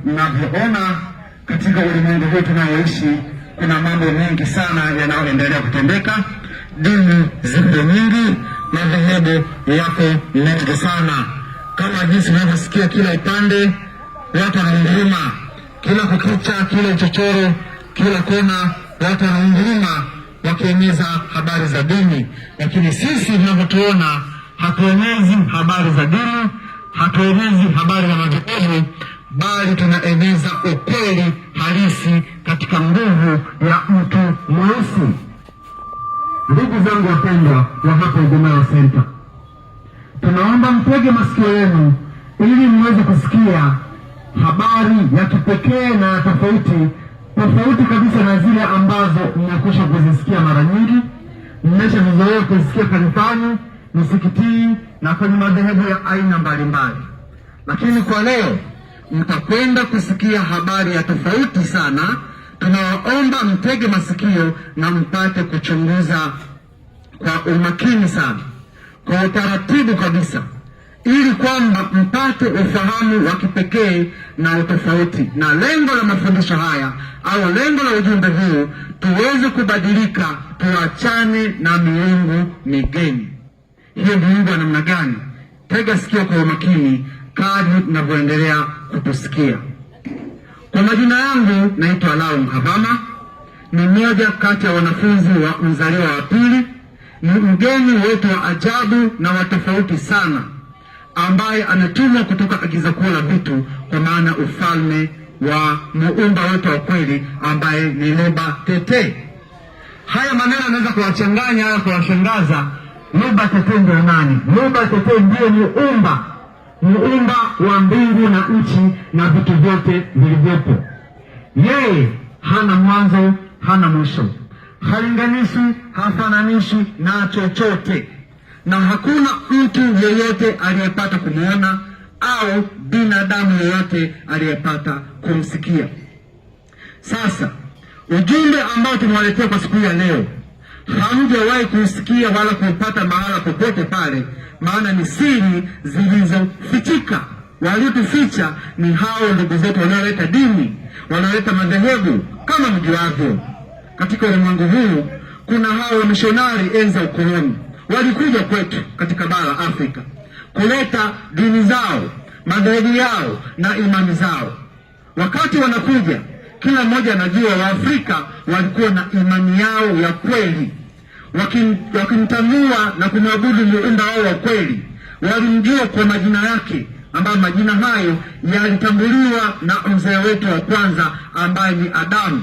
Mnavyoona katika ulimwengu huu tunaoishi, kuna mambo mengi sana yanayoendelea kutendeka. Dini zipo nyingi, madhehebu yako mengi sana, kama jinsi unavyosikia kila upande watu wanaunguruma, kila kukicha, kila chochoro, kila kona watu wanaunguruma wakieneza habari za dini. Lakini sisi tunavyotuona, hatuenezi habari za dini, hatuenezi habari za madhehebu, bali tunaeneza ukweli halisi katika nguvu ya mtu mweusi. Ndugu zangu wapendwa wa hapa Ugomero Center, tunaomba mpege masikio yenu ili mweze kusikia habari ya kipekee na tofauti kabisa na zile ambazo mnakwisha kuzisikia mara nyingi, mmeshazoea kuzisikia kanisani, misikitini na kwenye madhehebu ya aina mbalimbali. Lakini kwa leo mtakwenda kusikia habari ya tofauti sana. Tunawaomba mtege masikio na mpate kuchunguza kwa umakini sana, kwa utaratibu kabisa, ili kwamba mpate ufahamu wa kipekee na utofauti. Na lengo la mafundisho haya au lengo la ujumbe huu, tuweze kubadilika, tuachane na miungu migeni. Hiyo miungu ya namna gani? Tega sikio kwa umakini kadri tunavyoendelea kutusikia. Kwa majina yangu naitwa Lau Mhabama, ni mmoja kati ya wanafunzi wa mzaliwa wa pili, ni mgeni wetu wa ajabu na wa tofauti sana, ambaye ametumwa kutoka agiza kuu la vitu, kwa maana ufalme wa muumba wetu wa kweli, ambaye ni Luba Tete. Haya maneno yanaweza kuwachanganya au kuwashangaza. Luba Tete ndio nani? Luba Tete ndiye muumba wa mbingu na nchi na vitu vyote vilivyopo. Yeye hana mwanzo, hana mwisho, halinganishwi, hafananishwi na chochote, na hakuna mtu yeyote aliyepata kumuona au binadamu yeyote aliyepata kumsikia. Sasa ujumbe ambao tumewaletea kwa siku ya leo, hamjawahi kusikia wala kupata mahala popote pale, maana ni siri zilizofichika. Waliotuficha ni hao ndugu zetu wanaoleta dini, wanaoleta madhehebu. Kama mjuavyo, katika ulimwengu huu kuna hao wamishonari enzi ya ukoloni, walikuja kwetu katika bara Afrika kuleta dini zao, madhehebu yao na imani zao. Wakati wanakuja, kila mmoja anajua Waafrika walikuwa na imani yao ya kweli, wakimtambua na kumwabudu muumba wao wa kweli. Walimjua kwa majina yake, ambayo majina hayo yalitambuliwa na mzee wetu wa kwanza ambaye ni Adamu.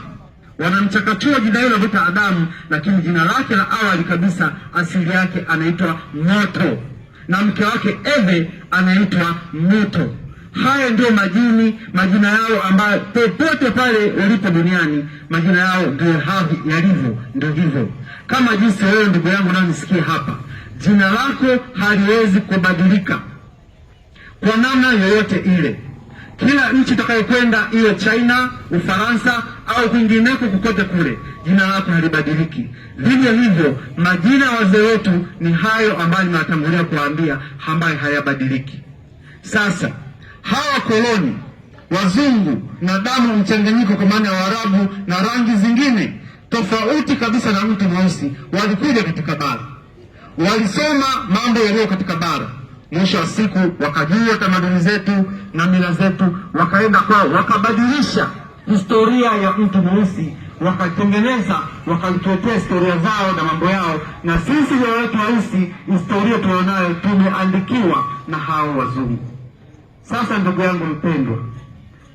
Wanamchakachua jina hilo la Adamu, lakini jina lake la awali kabisa, asili yake anaitwa Moto, na mke wake Eve anaitwa Moto. Haya ndio majina yao, ambayo popote pale walipo duniani majina yao ndio yalivyo, ndio hivyo. Kama jinsi wewe ndugu yangu unanisikia hapa, jina lako haliwezi kubadilika kwa namna yoyote ile. Kila nchi utakayokwenda, iwe China, Ufaransa au kwingineko kokote kule, jina lako halibadiliki. Vivyo hivyo majina ya wazee wetu ni hayo ambayo nimewatangulia kuambia, ambayo hayabadiliki. Sasa hawa koloni wazungu na damu mchanganyiko, kwa maana ya Waarabu na rangi zingine tofauti kabisa na mtu mweusi, walikuja katika bara, walisoma mambo yaliyo katika bara. Mwisho wa siku wakajua tamaduni zetu na mila zetu, wakaenda kwao, wakabadilisha historia ya mtu mweusi, wakatengeneza, wakatuletea historia zao na mambo yao. Na sisi wetu weusi, historia tulionayo tumeandikiwa na hao wazungu. Sasa ndugu yangu mpendwa,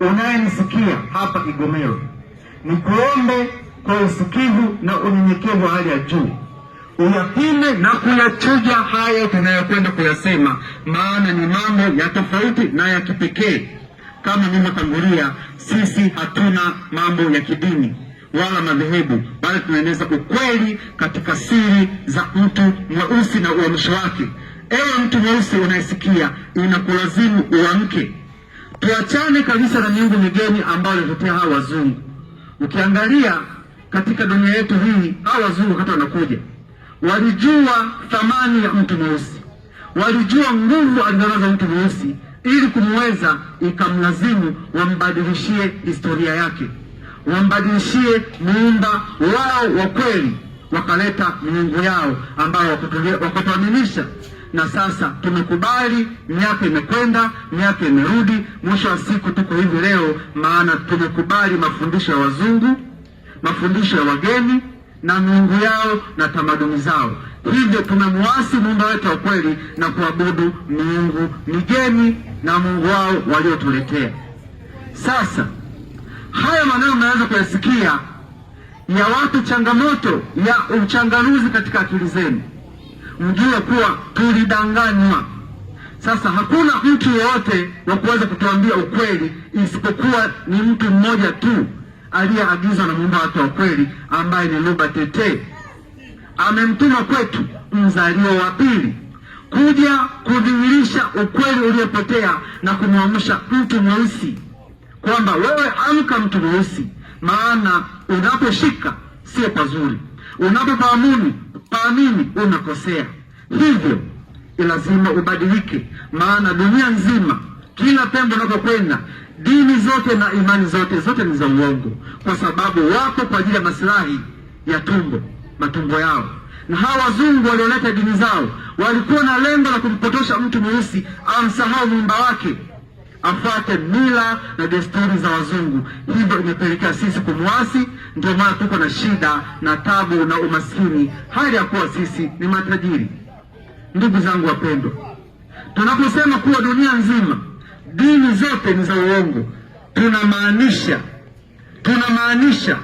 unayenisikia hapa Igomero, ni kuombe kwa usikivu na unyenyekevu wa hali ya juu, uyapime na kuyachuja haya tunayokwenda kuyasema, maana ni mambo ya tofauti na ya kipekee. Kama nilivyotangulia, sisi hatuna mambo ya kidini wala madhehebu, bali tunaeneza ukweli katika siri za mtu mweusi na uamsho wake. Ewe mtu mweusi unayesikia, inakulazimu uamke. Tuachane kabisa na miungu migeni ambayo waletea hawa wazungu. Ukiangalia katika dunia yetu hii, hawa wazungu hata wanakuja, walijua thamani ya mtu mweusi, walijua nguvu alizonazo mtu mweusi, ili kumweza ikamlazimu wambadilishie historia yake, wambadilishie muumba wao wa kweli, wakaleta miungu yao ambayo wakatuaminisha. Na sasa tumekubali, miaka imekwenda, miaka imerudi, mwisho wa siku tuko hivi leo, maana tumekubali mafundisho ya wazungu, mafundisho ya wageni na miungu yao na tamaduni zao. Hivyo tumemwasi muumba wetu wa kweli na kuabudu miungu migeni na Mungu wao waliotuletea. Sasa haya maneno mnaweza kuyasikia ya watu, changamoto ya uchanganuzi katika akili zenu, mjue kuwa tulidanganywa. Sasa hakuna mtu yeyote wa kuweza kutuambia ukweli isipokuwa ni mtu mmoja tu aliyeagizwa na muumba wake wa kweli, ambaye ni Luba Tete. Amemtuma kwetu mzaliwa wa pili kuja kudhihirisha ukweli uliopotea na kumwamsha mtu mweusi kwamba wewe amka, mtu mweusi, maana unaposhika sio pazuri, unapopaamini unakosea. Hivyo lazima ubadilike, maana dunia nzima, kila pembe unapokwenda, dini zote na imani zote ni za uongo, kwa sababu wako kwa ajili ya maslahi ya matumbo yao. Na hawa wazungu walioleta dini zao walikuwa na lengo la kumpotosha mtu mweusi amsahau muumba wake, afuate mila na desturi za wazungu. Hivyo imepelekea sisi kumwasi. Ndio maana tuko na shida na tabu na umaskini, hali ya kuwa sisi ni matajiri. Ndugu zangu wapendwa, tunaposema kuwa dunia nzima dini zote ni za uongo, tunamaanisha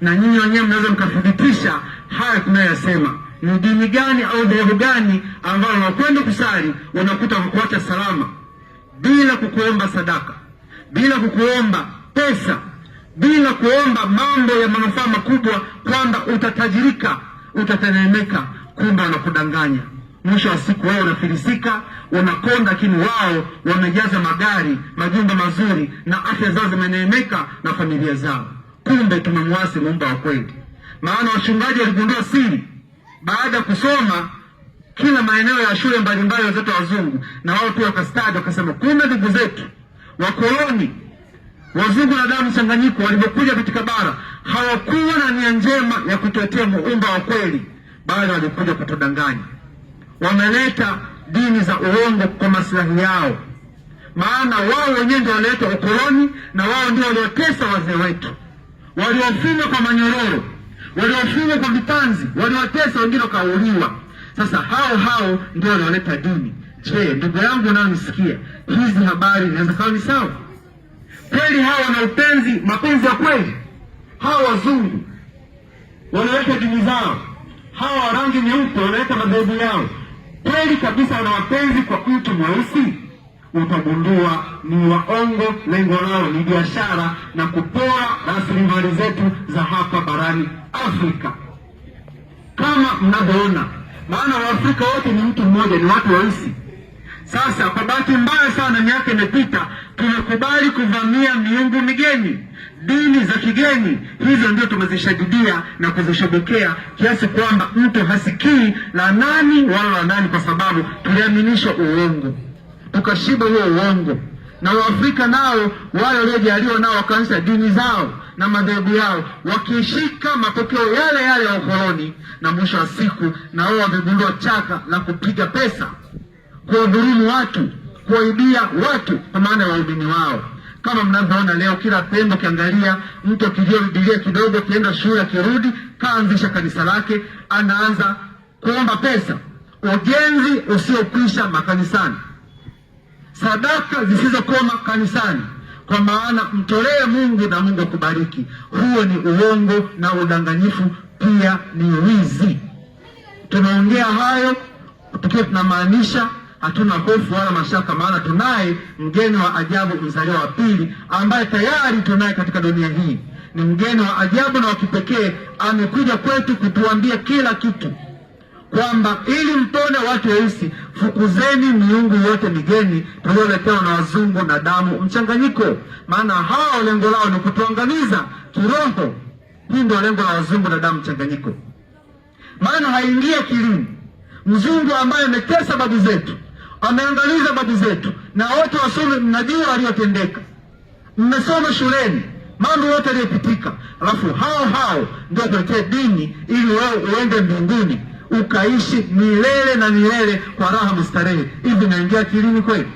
na nyinyi wenyewe mnaweza mkathibitisha haya tunayosema. Ni dini gani au dhehebu gani ambalo unakwenda kusali unakuta kukuacha salama, bila kukuomba sadaka, bila kukuomba pesa, bila kuomba mambo ya manufaa makubwa, kwamba utatajirika, utatenemeka, kumbe wanakudanganya. Mwisho wa siku wao unafilisika, unakonda, lakini wao wamejaza magari, majumba mazuri, na afya zao zimeneemeka na familia zao. Kumbe tumemwasi muumba wa kweli. Maana wachungaji waligundua siri baada ya kusoma kila maeneo ya shule mbalimbali wenzetu wazungu, na wao pia wakastadi, wakasema kumbe ndugu zetu wakoloni, wazungu na damu mchanganyiko, walipokuja katika bara hawakuwa na nia njema ya kutetea muumba wa kweli, bali walikuja kutudanganya. Wameleta dini za uongo kwa maslahi yao, maana wao wenyewe ndio walileta ukoloni, na wao ndio waliotesa wazee wetu, waliofungwa kwa manyororo, waliofungwa kwa vitanzi, waliwatesa, wengine wakauliwa. Sasa hao ndio walioleta dini. Je, ndugu yangu unayonisikia, hizi habari inaweza kuwa ni sawa kweli? Hawa wana mapenzi ya kweli? Hawa wazungu walioleta dini zao, hawa wa rangi nyeupe walioleta madhehebu yao, kweli kabisa wana mapenzi kwa mtu mweusi? Utagundua ni waongo. Lengo lao ni biashara na kupora rasilimali zetu za hapa barani Afrika, kama mnavyoona. Maana Waafrika wote ni mtu mmoja, ni watu weusi. Sasa kwa bahati mbaya sana, miaka imepita, tumekubali kuvamia miungu migeni, dini za kigeni. Hizo ndio tumezishadidia na kuzishobokea, kiasi kwamba mtu hasikii la nani wala la nani, kwa sababu tuliaminishwa uongo, tukashiba huo uongo. Na Waafrika nao wale waliojaliwa nao wakaanza dini zao na madhehebu yao, wakishika mapokeo yale yale ya ukoloni, na mwisho wa siku na wao wamegundua chaka la kupiga pesa, kuwadhulumu watu, kuwaibia watu kwa maana ya waumini wao. Kama mnavyoona leo, kila pembe ukiangalia, mtu akijua Biblia kidogo, akienda shule, akirudi kaanzisha kanisa lake, anaanza kuomba pesa, ujenzi usiokwisha makanisani, sadaka zisizokoma kanisani, kwa maana mtolee Mungu na Mungu akubariki. Huo ni uongo na udanganyifu, pia ni wizi. Tunaongea hayo tukiwa tunamaanisha, hatuna hofu wala mashaka, maana tunaye mgeni wa ajabu, mzaliwa wa pili, ambaye tayari tunaye katika dunia hii. Ni mgeni wa ajabu na wa kipekee, amekuja kwetu kutuambia kila kitu, kwamba ili mpone watu weusi, fukuzeni miungu yote migeni tulioletewa na wazungu na damu mchanganyiko. Maana hao lengo lao ni kutuangamiza kiroho. Hii ndio lengo la wazungu na damu mchanganyiko. Maana haingia kilini mzungu ambaye ametesa babu zetu, ameangaliza babu zetu, na wote wasome, mnajua aliyotendeka, mmesoma shuleni mambo yote yaliyopitika, alafu hao ndio kuletea dini ili wewe uende mbinguni ukaishi milele na milele kwa raha mustarehe. Hivi naingia akilini kweli?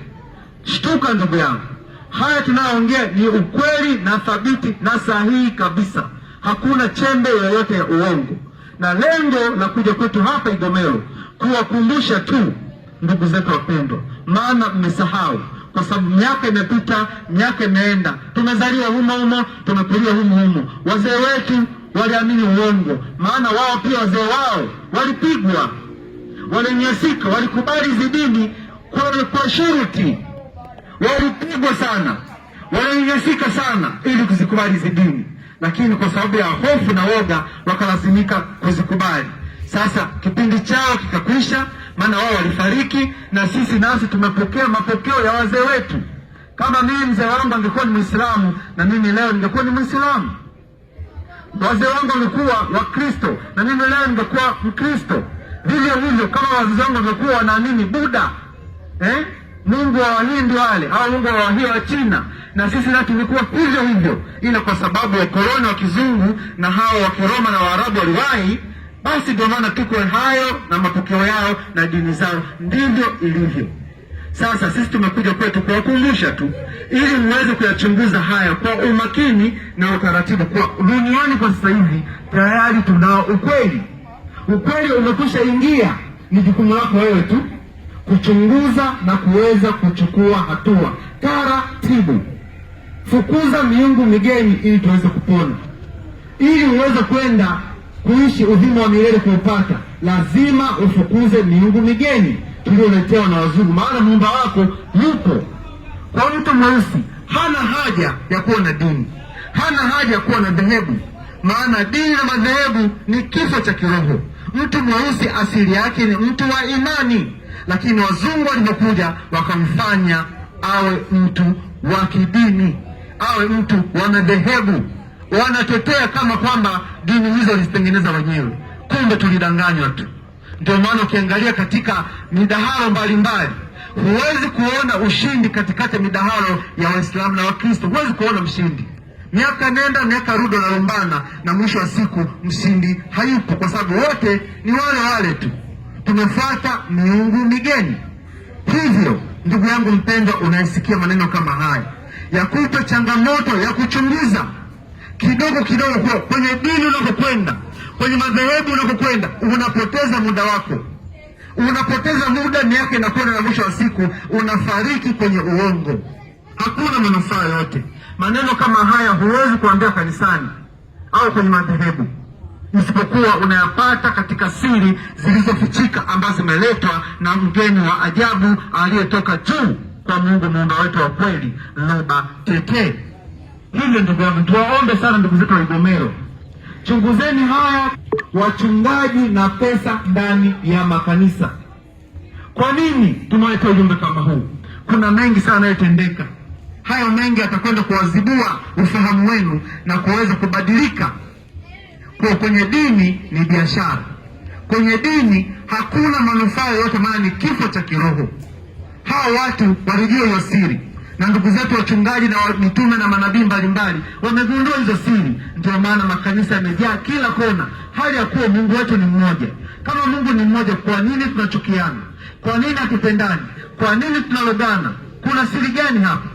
Shtuka ndugu yangu, haya tunayoongea ni ukweli na thabiti na sahihi kabisa, hakuna chembe yoyote ya uongo. Na lengo la kuja kwetu hapa Igomelo kuwakumbusha tu ndugu zetu wapendwa, maana mmesahau, kwa sababu miaka imepita, miaka imeenda, tumezaliwa humo, tumekulia humo. Wazee wetu waliamini uongo, maana wao pia wazee wao walipigwa, walinyanyasika, walikubali hizi dini kwa shuruti, walipigwa sana, walinyanyasika sana ili kuzikubali hizi dini, lakini kwa sababu ya hofu na woga wakalazimika kuzikubali. Sasa kipindi chao kikakwisha, maana wao walifariki na sisi nasi tumepokea mapokeo ya wazee wetu. Kama mimi mzee wangu angekuwa ni Muislamu na mimi leo ningekuwa ni Muislamu. Wazee wangu walikuwa Wakristo na mimi leo ningekuwa Mkristo. Vivyo hivyo kama wazee wangu wangekuwa wanaamini Buddha, Mungu wa Wahindi wale au Mungu wa Wahindi wa China, na sisi nasi tungekuwa hivyo hivyo, ila kwa sababu ya koloni wa kizungu na hao wa Kiroma na Waarabu waliwahi, basi ndio maana tuko hayo na mapokeo yao na dini zao, ndivyo ilivyo. Sasa sisi tumekuja kwetu kuwakumbusha tu ili muweze kuyachunguza haya kwa umakini na utaratibu. Kwa duniani kwa sasa hivi tayari tunao ukweli. Ukweli umekwisha ingia, ni jukumu lako wewe tu kuchunguza na kuweza kuchukua hatua taratibu. Fukuza miungu migeni ili tuweze kupona. Ili uweze kwenda kuishi uzima wa milele kuupata, lazima ufukuze miungu migeni tulioletewa na wazungu, maana muumba wako yupo. Kwa mtu mweusi hana haja ya kuwa na dini, hana haja ya kuwa na dhehebu, maana dini na madhehebu ni kifo cha kiroho. Mtu mweusi asili yake ni mtu wa imani, lakini wazungu walipokuja wakamfanya awe mtu wa kidini, awe mtu wa madhehebu. Wanatetea kama kwamba dini hizo walizitengeneza wenyewe, kumbe tulidanganywa tu. Ndio maana ukiangalia katika midahalo mbalimbali huwezi kuona ushindi katikati ya midahalo ya Waislamu na Wakristo, huwezi kuona mshindi. Miaka nenda miaka rudi wanalumbana, na mwisho wa siku mshindi hayupo, kwa sababu wote ni wale wale tu, tumefuata miungu migeni. Hivyo ndugu yangu mpendwa, unayesikia maneno kama haya, yakupe changamoto ya kuchunguza kidogo kidogo, kwa kwenye dini unakokwenda, kwenye madhehebu unakokwenda, unapoteza muda wako, unapoteza muda, miaka inakwenda, na mwisho wa siku unafariki kwenye uongo. Hakuna manufaa yote. Maneno kama haya huwezi kuambia kanisani au kwenye madhehebu, isipokuwa unayapata katika siri zilizofichika ambazo zimeletwa na mgeni wa ajabu aliyetoka juu kwa Mungu muumba wetu wa kweli, Luba Tete. Hivyo ndugu yangu, tuwaombe sana ndugu zetu wa Igomelo, chunguzeni haya wachungaji na pesa ndani ya makanisa. Kwa nini tumeweka ujumbe kama huu? Kuna mengi sana yanayotendeka. Hayo mengi atakwenda kuwazibua ufahamu wenu na kuweza kubadilika. Kwa kwenye dini ni biashara, kwenye dini hakuna manufaa yoyote, maana ni kifo cha kiroho. Hao watu walijua hiyo siri, na ndugu zetu wachungaji na mitume na manabii mbalimbali wamegundua hizo siri. Ndio maana makanisa yamejaa kila kona, hali ya kuwa Mungu wetu ni mmoja. Kama Mungu ni mmoja, kwa nini tunachukiana? Kwa nini hatupendani? Kwa nini tunalogana? Kuna siri gani hapa?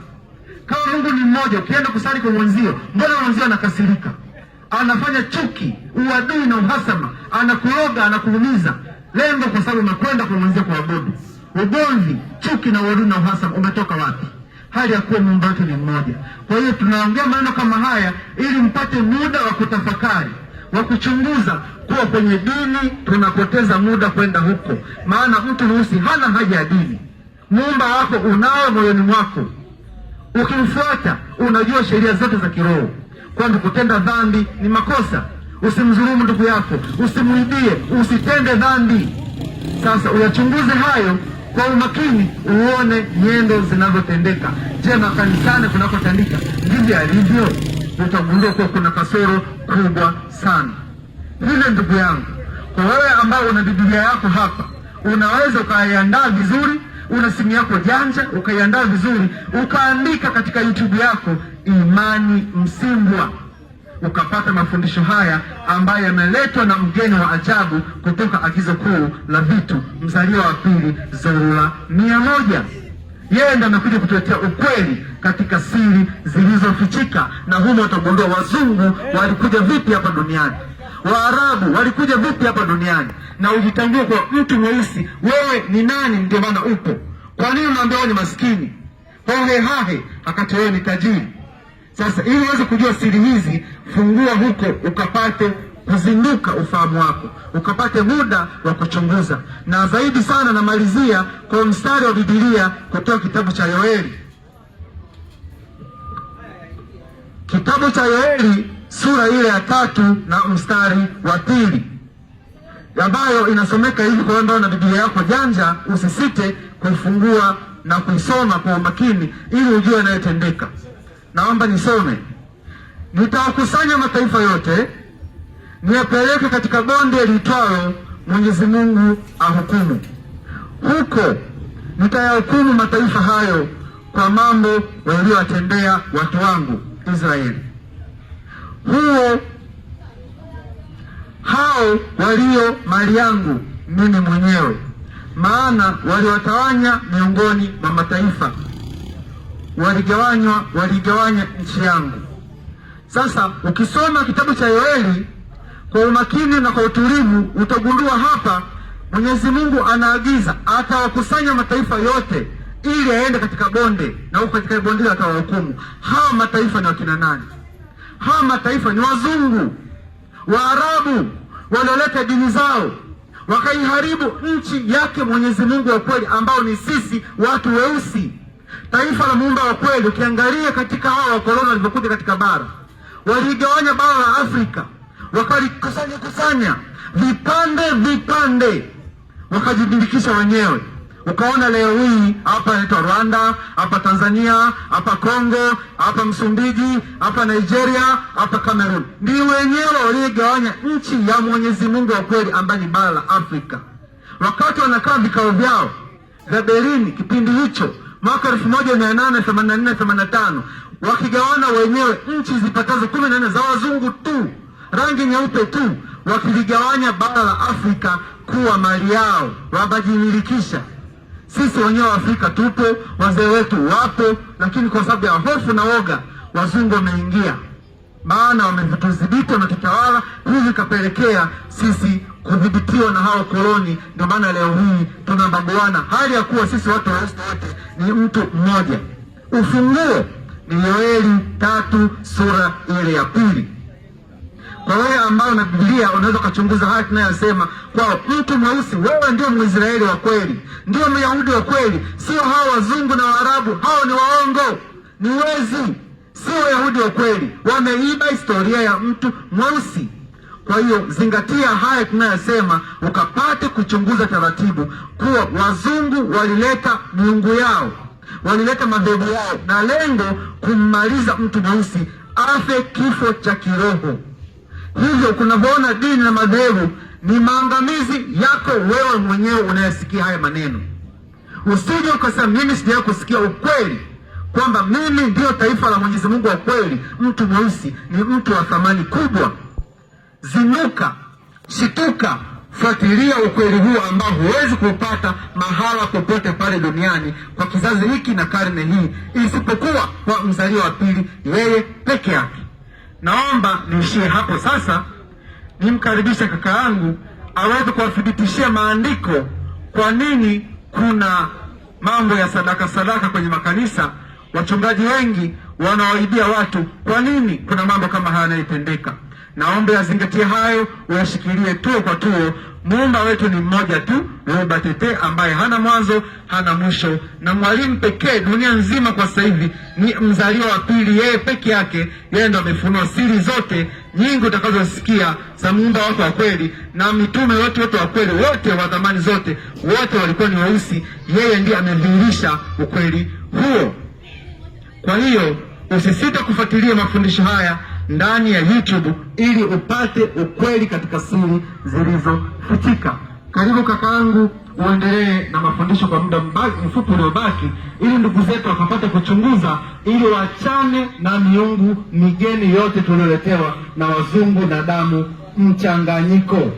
Kama Mungu ni mmoja, ukienda kusali kwa mwenzio, mbona mwenzio anakasirika, anafanya chuki, uadui na uhasama, anakuroga, anakuumiza? Lengo kwa sababu umekwenda kwa mwenzio kuabudu. Ugomvi, chuki na uadui na uhasama umetoka wapi? Hali ya kuwa Mungu wetu ni mmoja. Kwa hiyo tunaongea maneno kama haya ili mpate muda wa kutafakari, wa kuchunguza kuwa kwenye dini tunapoteza muda kwenda huko, maana mtu mweusi hana haja ya dini. Muumba wako unao moyoni mwako, ukimfuata unajua sheria zote za kiroho, kwamba kutenda dhambi ni makosa. Usimdhulumu ndugu yako, usimuibie, usitende dhambi. Sasa uyachunguze hayo kwa umakini, uone nyendo zinazotendeka. Je, makanisani kunakotandika ndivyo alivyo? Utagundua kuwa kuna kasoro kubwa sana. Vile ndugu yangu, kwa wewe ambao una Biblia yako hapa, unaweza ukaiandaa vizuri, una simu yako janja, ukaiandaa vizuri, ukaandika katika YouTube yako Imani Msimbwa, ukapata mafundisho haya ambayo yameletwa na mgeni wa ajabu kutoka Agizo Kuu la Vitu, mzaliwa wa pili, Zorula 100. Yeye ndiye amekuja kutuletea ukweli katika siri zilizofichika, na humo utagundua wazungu walikuja vipi hapa duniani, Waarabu walikuja vipi hapa duniani, na ujitambue kwa mtu mweusi wewe ni nani. Ndio maana upo. Kwa nini unaambia wewe ni maskini hohehahe wakati wewe ni tajiri? Sasa ili uweze kujua siri hizi, fungua huko ukapate kuzinduka ufahamu wako, ukapate muda wa kuchunguza. Na zaidi sana namalizia kwa mstari wa Biblia kutoka kitabu cha Yoeli. Kitabu cha Yoeli sura ile ya 3 na mstari wa 2, ambayo inasomeka hivi. Kwa ndao na Biblia yako janja, usisite kuifungua na kuisoma kwa umakini ili ujue yanayotendeka. Naomba nisome. Nitawakusanya mataifa yote, niwapeleke katika bonde liitwalo Mwenyezi Mungu ahukumu. Huko nitayahukumu mataifa hayo kwa mambo waliyowatendea watu wangu Israeli. Hao walio mali yangu mimi mwenyewe, maana waliwatawanya miongoni mwa mataifa, waligawanya nchi yangu. Sasa ukisoma kitabu cha Yoeli kwa umakini na kwa utulivu, utagundua hapa Mwenyezi Mungu anaagiza atawakusanya mataifa yote ili aende katika bonde, na huko katika bonde atawahukumu. Hawa mataifa ni wakina nani? Hawa mataifa ni wazungu, Waarabu walioleta dini zao wakaiharibu nchi yake Mwenyezi Mungu wa kweli, ambao ni sisi watu weusi, taifa la muumba wa kweli. Ukiangalia katika hawa wakoloni walivyokuja katika bara, waligawanya bara la Afrika, wakalikusanya vipande, wakajibilikisha wenyewe. Ukaona leo hii hapa inaitwa Rwanda, hapa Tanzania, hapa Kongo, hapa Msumbiji, hapa Nigeria, hapa Cameroon. Ndio wenyewe waligawanya nchi ya Mwenyezi Mungu wa kweli ambayo ni bara la Afrika. Wakati wanakaa vikao vyao vya Berlin kipindi hicho mwaka 1884-85, wakigawana wenyewe nchi zipatazo 14 za wazungu tu, rangi nyeupe tu, wakiligawanya bara la Afrika kuwa mali yao, wabajimilikisha. Sisi wenyewe wa Afrika tupo, wazee wetu wapo, lakini kwa sababu ya hofu na woga wazungu wameingia, maana wametudhibiti, wametutawala. Hivi kapelekea sisi kudhibitiwa na hao koloni. Ndio maana leo hii tunabaguana, hali ya kuwa sisi watu wote ni mtu mmoja. Ufunguo ni Yoeli 3 sura ile ya 2. Kwa wewe ambao na Biblia unaweza kuchunguza haya tunayosema, kwa mtu mweusi wewe ndio Mwisraeli wa kweli, ndio Myahudi wa kweli, sio hao wazungu na Waarabu. Hao ni waongo, ni wezi, sio Wayahudi wa kweli, wameiba historia ya mtu mweusi. Kwa hiyo zingatia haya tunayosema, ukapate kuchunguza taratibu kuwa wazungu walileta miungu yao, walileta madhehebu yao, na lengo kummaliza mtu mweusi afe kifo cha kiroho. Hivyo kunavyoona dini na madhehebu ni maangamizi yako wewe mwenyewe unayesikia haya maneno. Usije ukasema mimi sijawahi kusikia ukweli kwamba mimi ndio taifa la Mwenyezi Mungu wa kweli. Mtu mweusi ni mtu wa thamani kubwa. Zinuka, shituka, fuatilia ukweli huu ambao huwezi kupata mahala popote pale duniani kwa kizazi hiki na karne hii, isipokuwa kwa mzaliwa wa pili, yeye peke yake. Naomba niishie hapo sasa, nimkaribisha kaka yangu aweze kuwathibitishia maandiko kwa nini kuna mambo ya sadaka kwenye makanisa. Wachungaji wengi wanawaibia watu, kwa nini kuna mambo kama haya yanayotendeka? Naomba yazingatie hayo, uyashikilie tuo kwa tuo. Muumba wetu ni mmoja tu, Muumba Tete, ambaye hana mwanzo hana mwisho, na mwalimu pekee dunia nzima kwa sasa hivi ni mzaliwa wa pili. Yeye peke yake, yeye ndo amefunua siri zote nyingi utakazosikia za muumba wako wa kweli, na mitume wote wa kweli, wote wa zamani zote, wote walikuwa ni weusi. Yeye ndiye amedhihirisha ukweli huo. Kwa hiyo usisite kufuatilia mafundisho haya ndani ya YouTube ili upate ukweli katika siri zilizofichika. Karibu kakaangu uendelee na mafundisho kwa muda mfupi uliobaki, ili ndugu zetu wakapate kuchunguza, ili wachane na miungu migeni yote tulioletewa na wazungu na damu mchanganyiko.